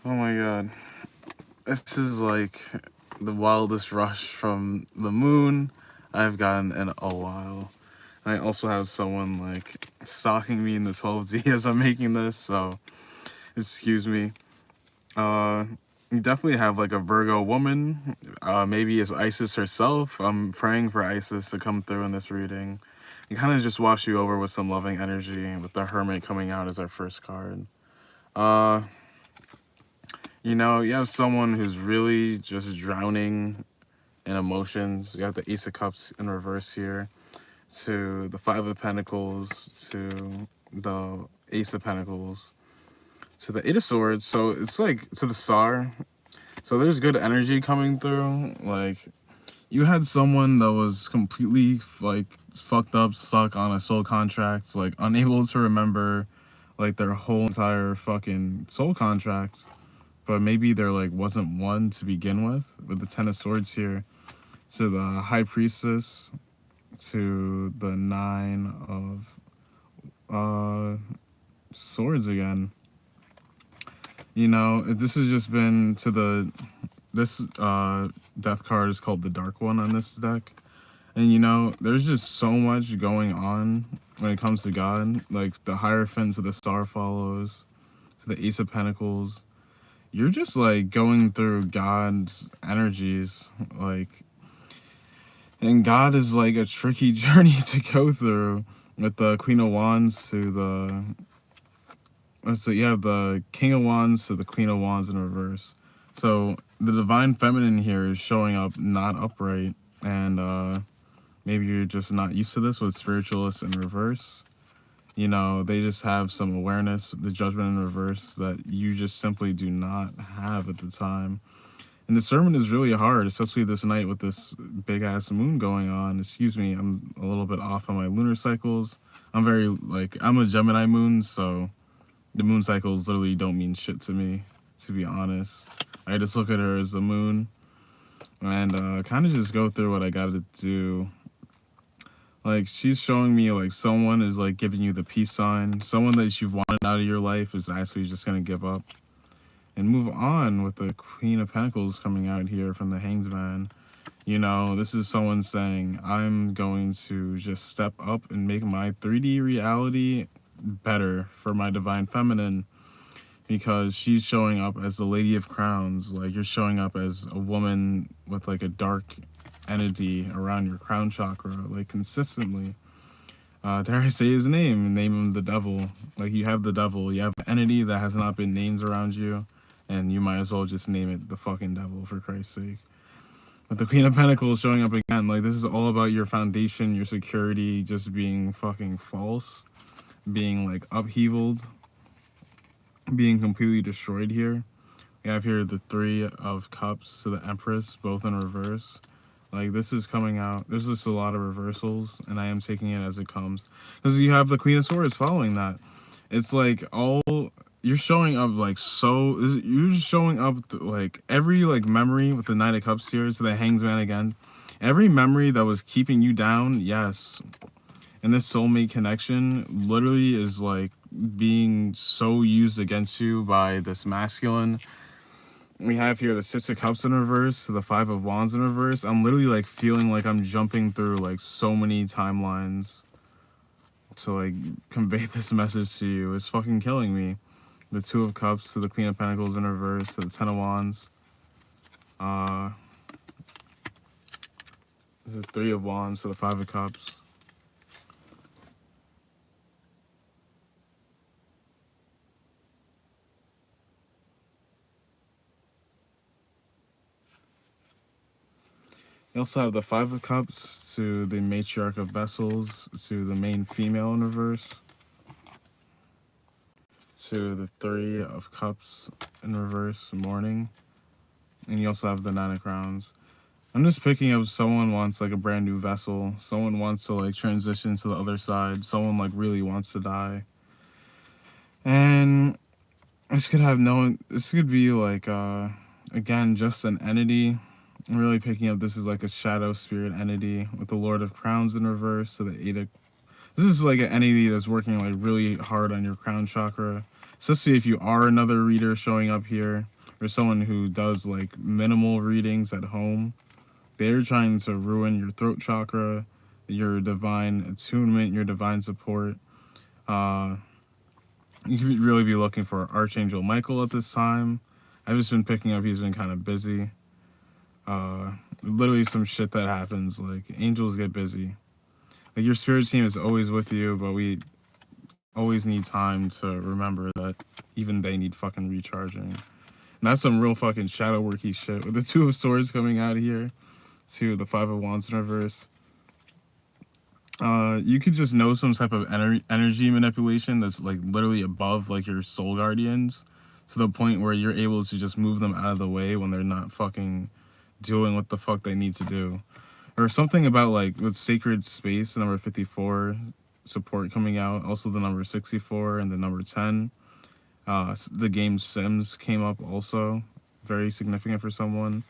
Oh my god. This is like the wildest rush from the moon I've gotten in a while. I also have someone like stalking me in the 12Z as I'm making this, so excuse me. You definitely have like a Virgo woman. Maybe it's Isis herself. I'm praying for Isis to come through in this reading. And kind of just wash you over with some loving energy, with the Hermit coming out as our first card. Uh, you know, you have someone who's really just drowning in emotions. You have the Ace of Cups in reverse here, to the Five of Pentacles, to the Ace of Pentacles, to the Eight of Swords. So it's like to the Star. So there's good energy coming through. Like, you had someone that was completely like fucked up, stuck on a soul contract, like unable to remember like their whole entire fucking soul contract. But maybe there like wasn't one to begin with the Ten of Swords here. To the High Priestess, to the Nine of Swords again. You know, this has just been to the this death card is called the Dark One on this deck. And you know, there's just so much going on when it comes to God. Like the Hierophant to the Star Follows, to the Ace of Pentacles. You're just like going through God's energies, like, and God is like a tricky journey to go through with the Queen of Wands to the, let's see, you have the King of Wands to the Queen of Wands in reverse. So the Divine Feminine here is showing up not upright, and maybe you're just not used to this with Spiritualists in reverse. You know, they just have some awareness, the Judgment in reverse, that you just simply do not have at the time. And discernment is really hard, especially this night with this big-ass moon going on. Excuse me, I'm a little bit off on my lunar cycles. I'm very, like, I'm a Gemini moon, so the moon cycles literally don't mean shit to me, to be honest. I just look at her as the moon and kind of just go through what I gotta do. Like, she's showing me, like, someone is, like, giving you the peace sign. Someone that you've wanted out of your life is actually just gonna give up and move on, with the Queen of Pentacles coming out here from the Hanged Man. You know, this is someone saying, I'm going to just step up and make my 3D reality better for my Divine Feminine, because she's showing up as the Lady of Crowns. Like, you're showing up as a woman with like a dark entity around your crown chakra, like consistently. Dare I say his name? Name him the devil. Like, you have the devil, you have an entity that has not been named around you, and you might as well just name it the fucking devil, for Christ's sake. But the Queen of Pentacles showing up again, like, this is all about your foundation, your security just being fucking false, being like upheavaled, being completely destroyed here. We have here the Three of Cups to the Empress, both in reverse. Like, this is coming out. There's just a lot of reversals, and I am taking it as it comes. Because you have the Queen of Swords following that. It's like all, you're showing up like so, you're just showing up like every like memory with the Knight of Cups here, so the Hanged Man again. Every memory that was keeping you down, yes. And this soulmate connection literally is like being so used against you by this masculine. We have here the Six of Cups in reverse, the Five of Wands in reverse. I'm literally like feeling like I'm jumping through like so many timelines to like convey this message to you. It's fucking killing me. The Two of Cups to the Queen of Pentacles in reverse, to the Ten of Wands. This is Three of Wands to the Five of Cups. You also have the Five of Cups to the Matriarch of Vessels, to the main female in reverse, to the Three of Cups in reverse, Mourning, and you also have the Nine of Crowns. I'm just picking up someone wants like a brand new vessel, someone wants to like transition to the other side, someone like really wants to die. And this could have this could be like, again, just an entity. I'm really picking up this is like a shadow spirit entity with the Lord of Crowns in reverse to the Eight of... This is like an entity that's working like really hard on your crown chakra. especially if you are another reader showing up here, or someone who does like minimal readings at home. They're trying to ruin your throat chakra, your divine attunement, your divine support. You could really be looking for Archangel Michael at this time. I've just been picking up he's been kind of busy. Literally some shit that happens, like angels get busy. Like your spirit team is always with you, but we always need time to remember that even they need fucking recharging. And that's some real fucking shadow worky shit with the Two of Swords coming out here to the Five of Wands in reverse. You could just know some type of energy manipulation that's like literally above like your soul guardians, to the point where you're able to just move them out of the way when they're not fucking doing what the fuck they need to do. Or something about like with sacred space, number 54 support coming out, also the number 64 and the number 10. The game Sims came up also, very significant for someone.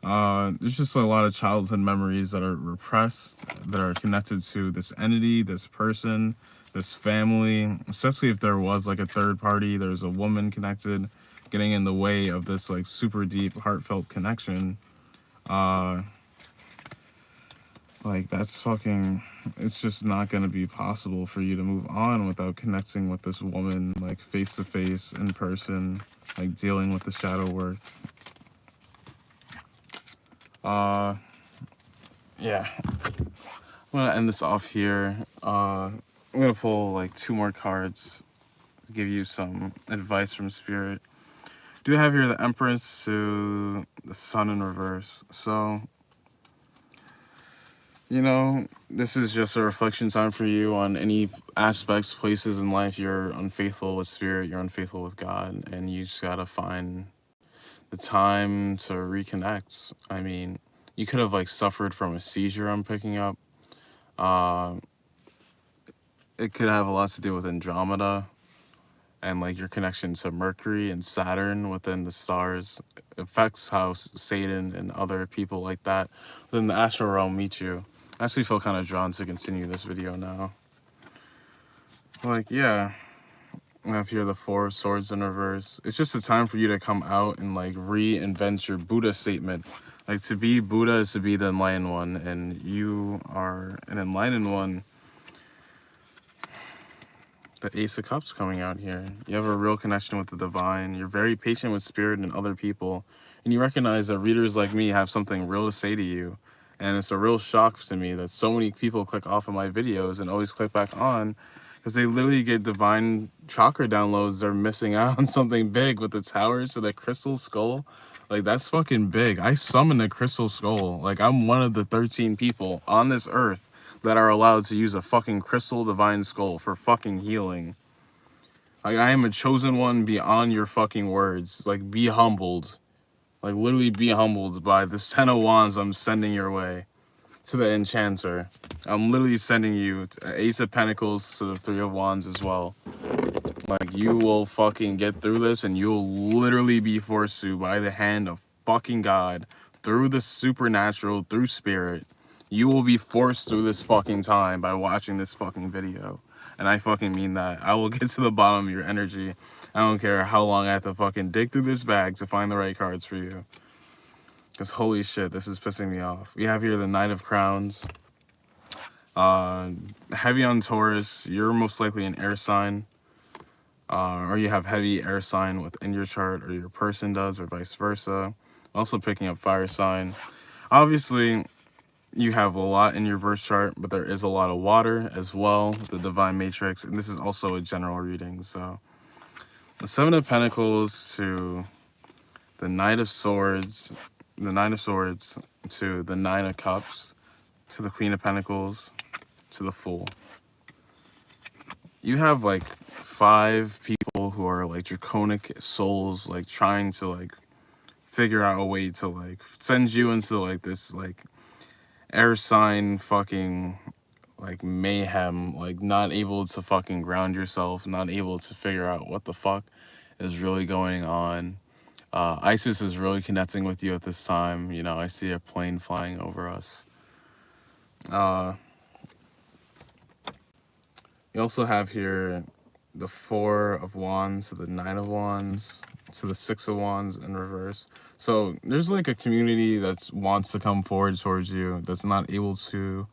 There's just a lot of childhood memories that are repressed, that are connected to this entity, this person, this family, especially if there was like a third party, there's a woman connected, getting in the way of this like super deep, heartfelt connection. Like that's fucking, it's just not going to be possible for you to move on without connecting with this woman, like face to face, in person, like dealing with the shadow work. Yeah, I'm gonna end this off here. I'm gonna pull like 2 more cards to give you some advice from spirit. Do have here the Empress to the Sun in reverse. So, you know, this is just a reflection time for you on any aspects, places in life you're unfaithful with spirit, you're unfaithful with God, and you just gotta find the time to reconnect. I mean, you could have like suffered from a seizure, I'm picking up. It could have a lot to do with Andromeda and like your connection to Mercury and Saturn within the stars. It affects how Satan and other people like that within the astral realm meet you. I actually feel kind of drawn to continue this video now. Like, yeah. And if you're the Four of Swords in reverse, it's just a time for you to come out and like reinvent your Buddha statement. Like, to be Buddha is to be the enlightened one, and you are an enlightened one. The Ace of Cups coming out here. You have a real connection with the divine. You're very patient with spirit and other people, and you recognize that readers like me have something real to say to you. And it's a real shock to me that so many people click off of my videos and always click back on, because they literally get divine chakra downloads. They're missing out on something big with the towers to the crystal skull. Like, that's fucking big. I summoned a crystal skull. Like, I'm one of the 13 people on this earth that are allowed to use a fucking crystal divine skull for fucking healing. Like, I am a chosen one beyond your fucking words. Like, be humbled. Like, literally be humbled by the 10 of Wands I'm sending your way. To the Enchanter. I'm literally sending you to Ace of Pentacles to the 3 of Wands as well. Like, you will fucking get through this, and you'll literally be forced to by the hand of fucking God, through the supernatural, through spirit. You will be forced through this fucking time by watching this fucking video. And I fucking mean that. I will get to the bottom of your energy. I don't care how long I have to fucking dig through this bag to find the right cards for you. Because holy shit, this is pissing me off. We have here the Knight of Crowns. Heavy on Taurus. You're most likely an air sign. Or you have heavy air sign within your chart, or your person does, or vice versa. Also picking up fire sign. Obviously, you have a lot in your birth chart, but there is a lot of water as well, the divine matrix, and this is also a general reading. So the 7 of Pentacles to the Knight of Swords, the 9 of Swords to the 9 of Cups to the Queen of Pentacles to the Fool. You have like 5 people who are like draconic souls, like trying to like figure out a way to like send you into like this like air sign fucking like mayhem, like not able to fucking ground yourself, not able to figure out what the fuck is really going on. Isis is really connecting with you at this time. You know, I see a plane flying over us. You also have here the Four of Wands to the Nine of Wands to the Six of Wands in reverse. So there's like a community that wants to come forward towards you that's not able to.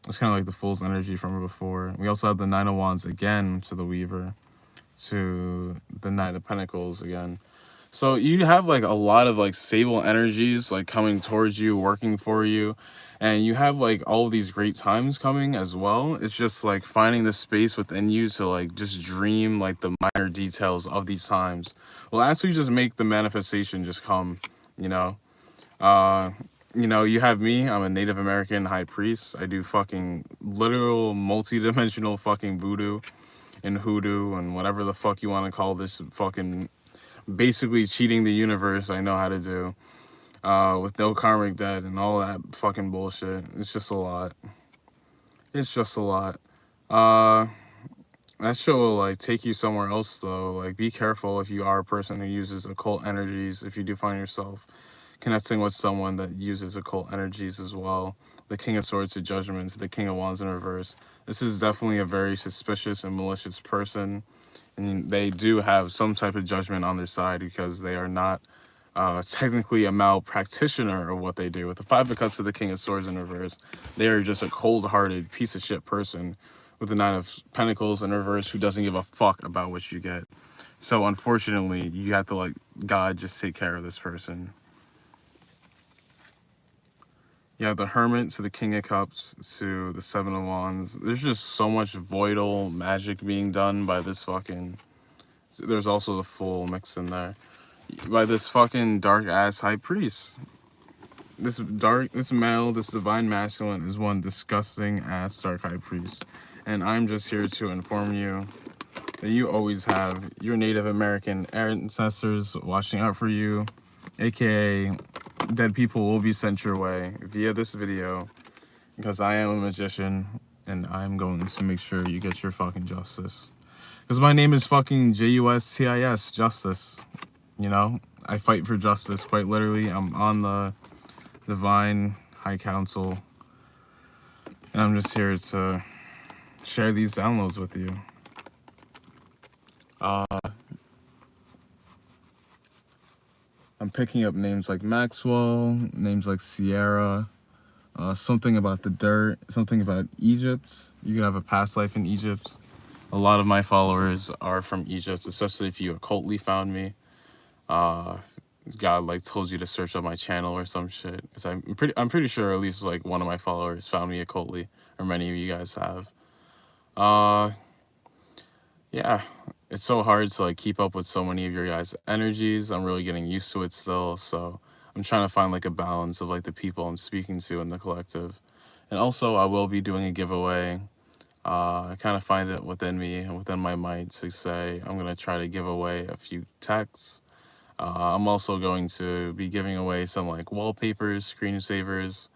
It's kind of like the Fool's energy from before. We also have the Nine of Wands again to the Weaver, to the Knight of Pentacles again. So you have like a lot of like stable energies like coming towards you, working for you, and you have like all of these great times coming as well. It's just like finding the space within you to like just dream like the minor details of these times. Well, actually just make the manifestation just come, you know. Uh you know, you have me, I'm a Native American high priest. I do fucking literal multi-dimensional fucking voodoo and hoodoo and whatever the fuck you want to call this fucking basically cheating the universe I know how to do, with no karmic debt and all that fucking bullshit. It's just a lot. It's just a lot. Uh, that show will like take you somewhere else though. Like be careful if you are a person who uses occult energies, if you do find yourself connecting with someone that uses occult energies as well. The King of Swords to Judgment to the King of Wands in reverse. This is definitely a very suspicious and malicious person. And they do have some type of judgment on their side because they are not technically a malpractitioner of what they do. With the Five of Cups to the King of Swords in reverse, they are just a cold-hearted piece of shit person with the Nine of Pentacles in reverse who doesn't give a fuck about what you get. So unfortunately, you have to let God just take care of this person. Yeah, the Hermit to the King of Cups to the Seven of Wands. There's just so much voidal magic being done by this fucking... There's also the Fool mixed in there. By this fucking dark-ass high priest. This male, this divine masculine is one disgusting-ass dark high priest. And I'm just here to inform you that you always have your Native American ancestors watching out for you, aka dead people will be sent your way via this video, because I am a magician and I'm going to make sure you get your fucking justice. Because my name is fucking Justis, Justice. You know, I fight for justice, quite literally. I'm on the Divine High Council, and I'm just here to share these downloads with you. I'm picking up names like Maxwell, names like Sierra, something about the dirt, something about Egypt. You could have a past life in Egypt. A lot of my followers are from Egypt, especially if you occultly found me. God like told you to search up my channel or some shit. Cause I'm pretty sure at least like one of my followers found me occultly, or many of you guys have. Yeah, it's so hard to like keep up with so many of your guys' energies. I'm really getting used to it still, so I'm trying to find like a balance of like the people I'm speaking to in the collective. And also I will be doing a giveaway. I kind of find it within me and within my mind to say I'm gonna try to give away a few texts. I'm also going to be giving away some like wallpapers, screensavers.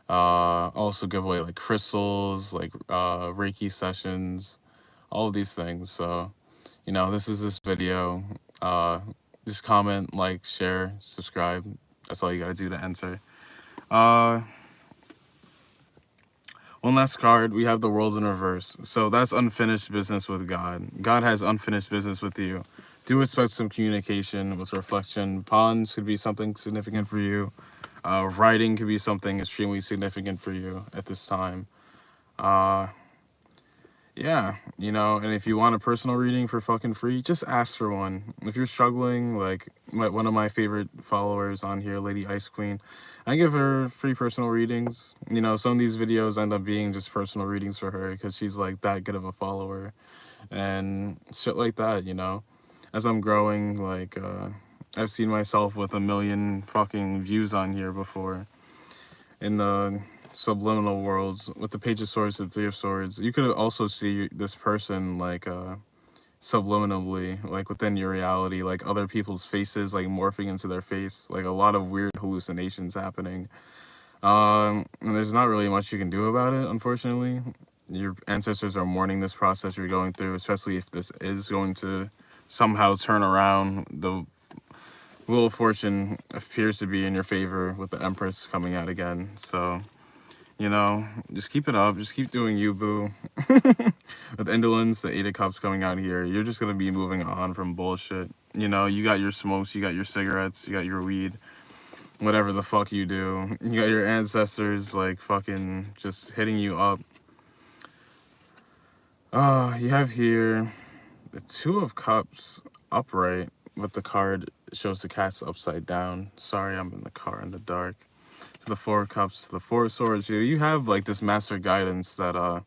Also give away like crystals, like Reiki sessions, all of these things. So, you know, this is this video. Just comment, like, share, subscribe. That's all you gotta do to enter. One last card, we have the Worlds in reverse. So that's unfinished business with God. God has unfinished business with you. Do expect some communication with reflection. Pawns could be something significant for you. Writing could be something extremely significant for you at this time. Yeah, you know, and if you want a personal reading for fucking free, just ask for one. If you're struggling, like one of my favorite followers on here, Lady Ice Queen, I give her free personal readings. You know, some of these videos end up being just personal readings for her because she's like that good of a follower and shit like that, you know. As I'm growing, like, I've seen myself with 1 million fucking views on here before in the subliminal worlds with the Page of Swords, the Three of Swords. You could also see this person like subliminally, like within your reality, like other people's faces like morphing into their face, like a lot of weird hallucinations happening. And there's not really much you can do about it, unfortunately. Your ancestors are mourning this process you're going through, especially if this is going to somehow turn around. The Wheel of Fortune appears to be in your favor with the Empress coming out again. So You know, just keep it up. Just keep doing you, boo. With indolence, the 8 of Cups coming out here, you're just going to be moving on from bullshit. You know, you got your smokes, you got your cigarettes, you got your weed, whatever the fuck you do. You got your ancestors, like, fucking just hitting you up. You have here the 2 of Cups upright, but the card shows the cat's upside down. Sorry, I'm in the car in the dark. So the 4 of Cups, the 4 of Swords, you have, like, this master guidance that,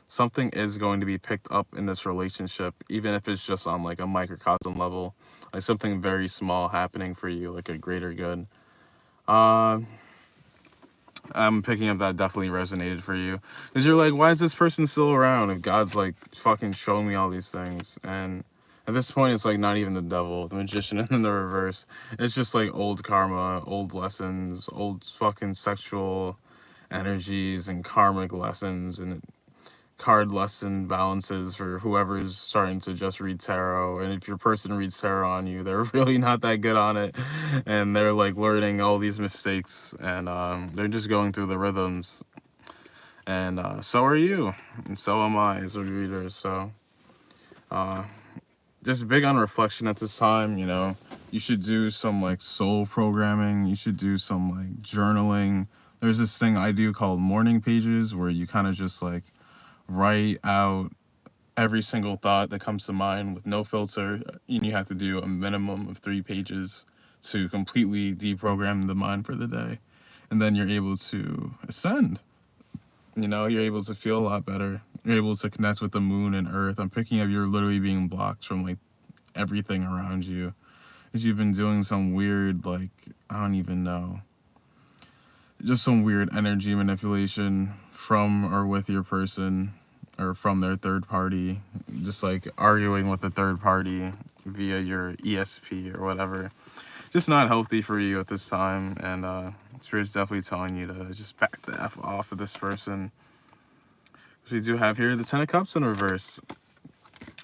something is going to be picked up in this relationship, even if it's just on, like, a microcosm level. Like, something very small happening for you, like a greater good. I'm picking up that definitely resonated for you. Because you're like, why is this person still around if God's, like, fucking showing me all these things? And at this point, it's, like, not even the devil, the magician, and then the reverse. It's just, like, old karma, old lessons, old fucking sexual energies and karmic lessons and card lesson balances for whoever's starting to just read tarot. And if your person reads tarot on you, they're really not that good on it, and they're like learning all these mistakes, and they're just going through the rhythms, and so are you, and so am I as a reader. So just big on reflection at this time. You know, you should do some like soul programming, you should do some like journaling. There's this thing I do called morning pages, where you kind of just like write out every single thought that comes to mind with no filter. And you have to do a minimum of 3 pages to completely deprogram the mind for the day. And then you're able to ascend. You know, you're able to feel a lot better. You're able to connect with the moon and earth. I'm picking up you're literally being blocked from like everything around you, because you've been doing some weird, like, I don't even know, just some weird energy manipulation from or with your person, or from their third party, just like arguing with the third party via your ESP or whatever. Just not healthy for you at this time, and Spirit's definitely telling you to just back the F off of this person. We do have here the 10 of Cups in reverse.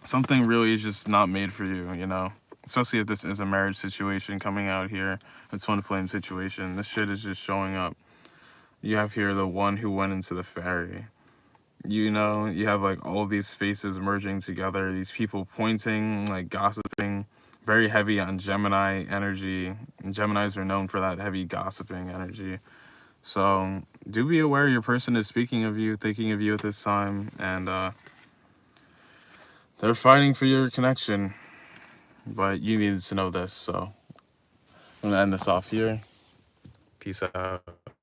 Something really is just not made for you, you know? Especially if this is a marriage situation coming out here, a twin flame situation. This shit is just showing up. You have here the one who went into the fairy. You know, you have like all of these faces merging together, these people pointing, like gossiping, very heavy on Gemini energy. And Geminis are known for that heavy gossiping energy. So do be aware your person is speaking of you, thinking of you at this time, and they're fighting for your connection. But you needed to know this, so I'm gonna end this off here. Peace out.